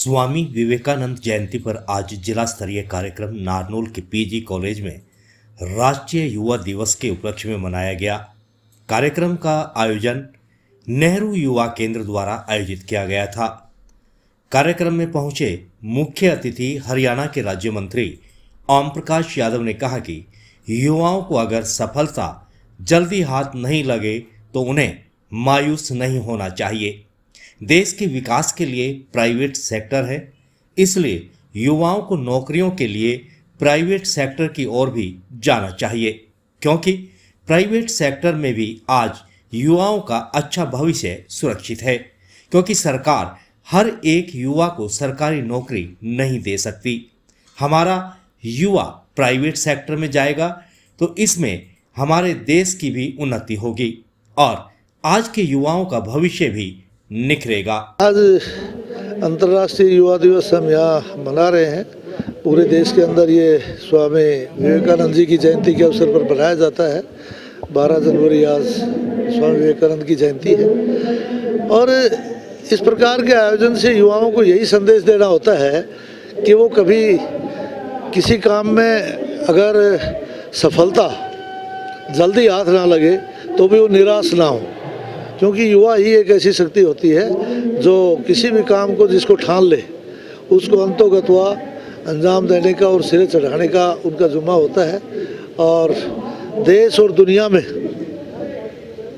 स्वामी विवेकानंद जयंती पर आज जिला स्तरीय कार्यक्रम नारनौल के पीजी कॉलेज में राष्ट्रीय युवा दिवस के उपलक्ष्य में मनाया गया। कार्यक्रम का आयोजन नेहरू युवा केंद्र द्वारा आयोजित किया गया था। कार्यक्रम में पहुंचे मुख्य अतिथि हरियाणा के राज्य मंत्री ओम प्रकाश यादव ने कहा कि युवाओं को अगर सफलता जल्दी हाथ नहीं लगे तो उन्हें मायूस नहीं होना चाहिए। देश के विकास के लिए प्राइवेट सेक्टर है, इसलिए युवाओं को नौकरियों के लिए प्राइवेट सेक्टर की ओर भी जाना चाहिए, क्योंकि प्राइवेट सेक्टर में भी आज युवाओं का अच्छा भविष्य सुरक्षित है, क्योंकि सरकार हर एक युवा को सरकारी नौकरी नहीं दे सकती। हमारा युवा प्राइवेट सेक्टर में जाएगा तो इसमें हमारे देश की भी उन्नति होगी और आज के युवाओं का भविष्य भी निखरेगा। आज अंतर्राष्ट्रीय युवा दिवस हम यहाँ मना रहे हैं। पूरे देश के अंदर ये स्वामी विवेकानंद जी की जयंती के अवसर पर मनाया जाता है। 12 जनवरी आज स्वामी विवेकानंद की जयंती है और इस प्रकार के आयोजन से युवाओं को यही संदेश देना होता है कि वो कभी किसी काम में अगर सफलता जल्दी हाथ ना लगे तो भी वो निराश ना हो, क्योंकि युवा ही एक ऐसी शक्ति होती है जो किसी भी काम को जिसको ठान ले उसको अंतोगत्वा अंजाम देने का और सिरे चढ़ाने का उनका जुम्मा होता है। और देश और दुनिया में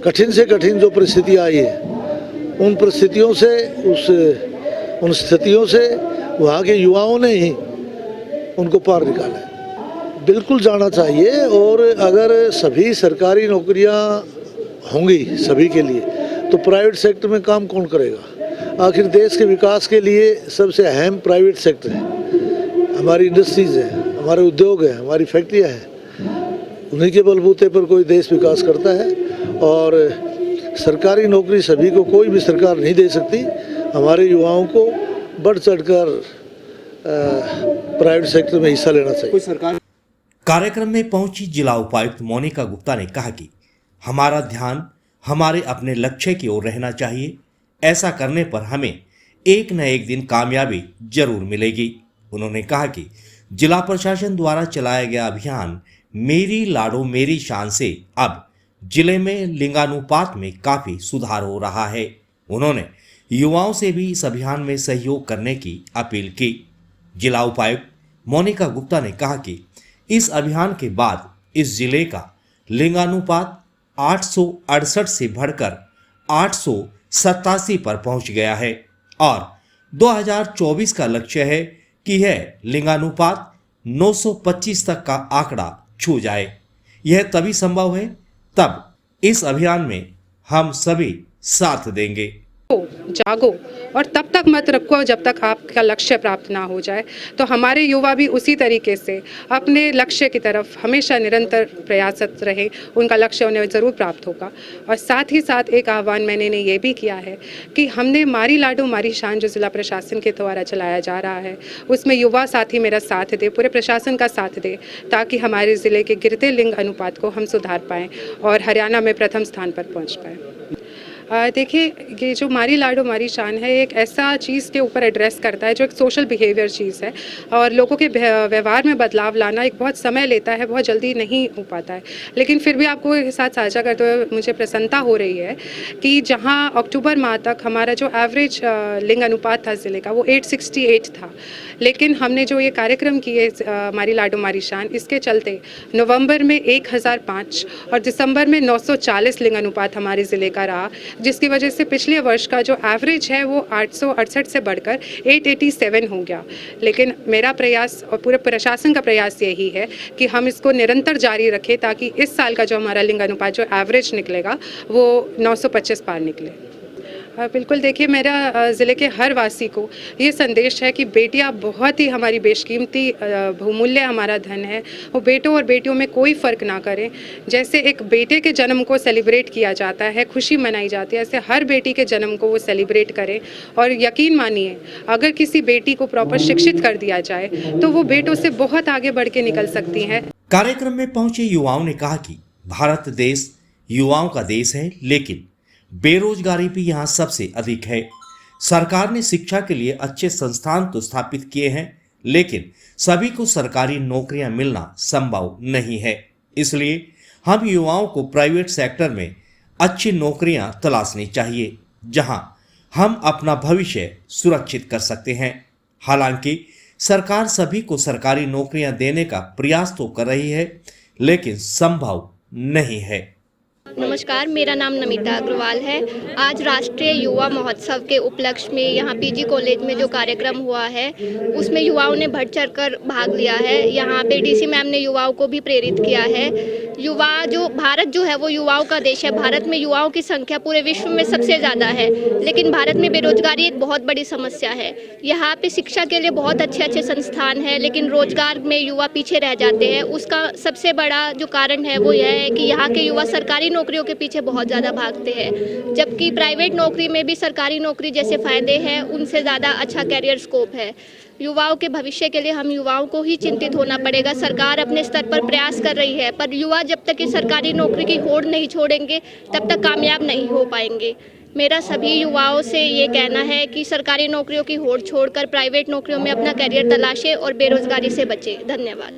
कठिन से कठिन जो परिस्थितियाँ आई है उन परिस्थितियों से उन स्थितियों से वहाँ के युवाओं ने ही उनको पार निकाला है। बिल्कुल जाना चाहिए और अगर सभी सरकारी नौकरियाँ होंगी सभी के लिए तो प्राइवेट सेक्टर में काम कौन करेगा। आखिर देश के विकास के लिए सबसे अहम प्राइवेट सेक्टर है। हमारी इंडस्ट्रीज है, हमारे उद्योग है, हमारी फैक्ट्रियां हैं, उन्हीं के बलबूते पर कोई देश विकास करता है और सरकारी नौकरी सभी को कोई भी सरकार नहीं दे सकती। हमारे युवाओं को बढ़ चढ़कर प्राइवेट सेक्टर में हिस्सा लेना चाहिए। सरकार कार्यक्रम में पहुंची जिला उपायुक्त मोनिका गुप्ता ने कहा कि हमारा ध्यान हमारे अपने लक्ष्य की ओर रहना चाहिए। ऐसा करने पर हमें एक न एक दिन कामयाबी जरूर मिलेगी। उन्होंने कहा कि जिला प्रशासन द्वारा चलाया गया अभियान मेरी लाडो मेरी शान से अब जिले में लिंगानुपात में काफी सुधार हो रहा है। उन्होंने युवाओं से भी इस अभियान में सहयोग करने की अपील की। जिला उपायुक्त मोनिका गुप्ता ने कहा कि इस अभियान के बाद इस जिले का लिंगानुपात 868 से बढ़कर 887 पर पहुंच गया है और 2024 का लक्ष्य है कि यह लिंगानुपात 925 तक का आंकड़ा छू जाए। यह तभी संभव है तब इस अभियान में हम सभी साथ देंगे। जागो और तब तक मत रखो जब तक आपका लक्ष्य प्राप्त ना हो जाए। तो हमारे युवा भी उसी तरीके से अपने लक्ष्य की तरफ हमेशा निरंतर प्रयासरत रहे, उनका लक्ष्य उन्हें ज़रूर प्राप्त होगा। और साथ ही साथ एक आह्वान मैंने ये भी किया है कि हमने मारी लाडो मारी शान जो ज़िला प्रशासन के द्वारा चलाया जा रहा है उसमें युवा साथी मेरा साथ दे, पूरे प्रशासन का साथ दे, ताकि हमारे ज़िले के गिरते लिंग अनुपात को हम सुधार पाएँ और हरियाणा में प्रथम स्थान पर पहुँच पाएँ। देखिए, ये जो मारी लाडो मारी शान है एक ऐसा चीज़ के ऊपर एड्रेस करता है जो एक सोशल बिहेवियर चीज़ है और लोगों के व्यवहार में बदलाव लाना एक बहुत समय लेता है, बहुत जल्दी नहीं हो पाता है। लेकिन फिर भी आपको एक साथ साझा करते हुए मुझे प्रसन्नता हो रही है कि जहां अक्टूबर माह तक हमारा जो एवरेज लिंग अनुपात था ज़िले का वो 868 था, लेकिन हमने जो ये कार्यक्रम किए मारी लाडो मारी शान, इसके चलते नवंबर में 1005 और दिसंबर में 940 लिंग अनुपात हमारे ज़िले का रहा, जिसकी वजह से पिछले वर्ष का जो एवरेज है वो 868 से बढ़कर 887 हो गया। लेकिन मेरा प्रयास और पूरे प्रशासन का प्रयास यही है कि हम इसको निरंतर जारी रखें ताकि इस साल का जो हमारा लिंग अनुपात जो एवरेज निकलेगा वो 925 पार निकले। बिल्कुल, देखिए, मेरा ज़िले के हर वासी को ये संदेश है कि बेटियां बहुत ही हमारी बेशकीमती बहुमूल्य हमारा धन है। वो बेटों और बेटियों में कोई फ़र्क ना करें। जैसे एक बेटे के जन्म को सेलिब्रेट किया जाता है, खुशी मनाई जाती है, ऐसे हर बेटी के जन्म को वो सेलिब्रेट करें। और यकीन मानिए, अगर किसी बेटी को प्रॉपर शिक्षित कर दिया जाए तो वो बेटों से बहुत आगे बढ़ के निकल सकती हैं। कार्यक्रम में पहुंचे युवाओं ने कहा कि भारत देश युवाओं का देश है, लेकिन बेरोजगारी भी यहाँ सबसे अधिक है। सरकार ने शिक्षा के लिए अच्छे संस्थान तो स्थापित किए हैं, लेकिन सभी को सरकारी नौकरियां मिलना संभव नहीं है। इसलिए हम युवाओं को प्राइवेट सेक्टर में अच्छी नौकरियां तलाशनी चाहिए, जहां हम अपना भविष्य सुरक्षित कर सकते हैं। हालांकि सरकार सभी को सरकारी नौकरियां देने का प्रयास तो कर रही है, लेकिन संभव नहीं है। नमस्कार, मेरा नाम नमिता अग्रवाल है। आज राष्ट्रीय युवा महोत्सव के उपलक्ष्य में यहाँ पीजी कॉलेज में जो कार्यक्रम हुआ है उसमें युवाओं ने बढ़ चढ़कर भाग लिया है। यहाँ पे डीसी मैम ने युवाओं को भी प्रेरित किया है। भारत जो है वो युवाओं का देश है। भारत में युवाओं की संख्या पूरे विश्व में सबसे ज़्यादा है, लेकिन भारत में बेरोजगारी एक बहुत बड़ी समस्या है। यहाँ पे शिक्षा के लिए बहुत अच्छे अच्छे संस्थान हैं, लेकिन रोजगार में युवा पीछे रह जाते हैं। उसका सबसे बड़ा जो कारण है वो यह है कि यहाँ के युवा सरकारी नौकरियों के पीछे बहुत ज़्यादा भागते हैं, जबकि प्राइवेट नौकरी में भी सरकारी नौकरी जैसे फ़ायदे हैं उनसे ज़्यादा अच्छा कैरियर स्कोप है। युवाओं के भविष्य के लिए हम युवाओं को ही चिंतित होना पड़ेगा। सरकार अपने स्तर पर प्रयास कर रही है, पर युवा जब तक कि सरकारी नौकरी की होड़ नहीं छोड़ेंगे तब तक कामयाब नहीं हो पाएंगे। मेरा सभी युवाओं से ये कहना है कि सरकारी नौकरियों की होड़ छोड़कर प्राइवेट नौकरियों में अपना करियर तलाशें और बेरोजगारी से बचें। धन्यवाद।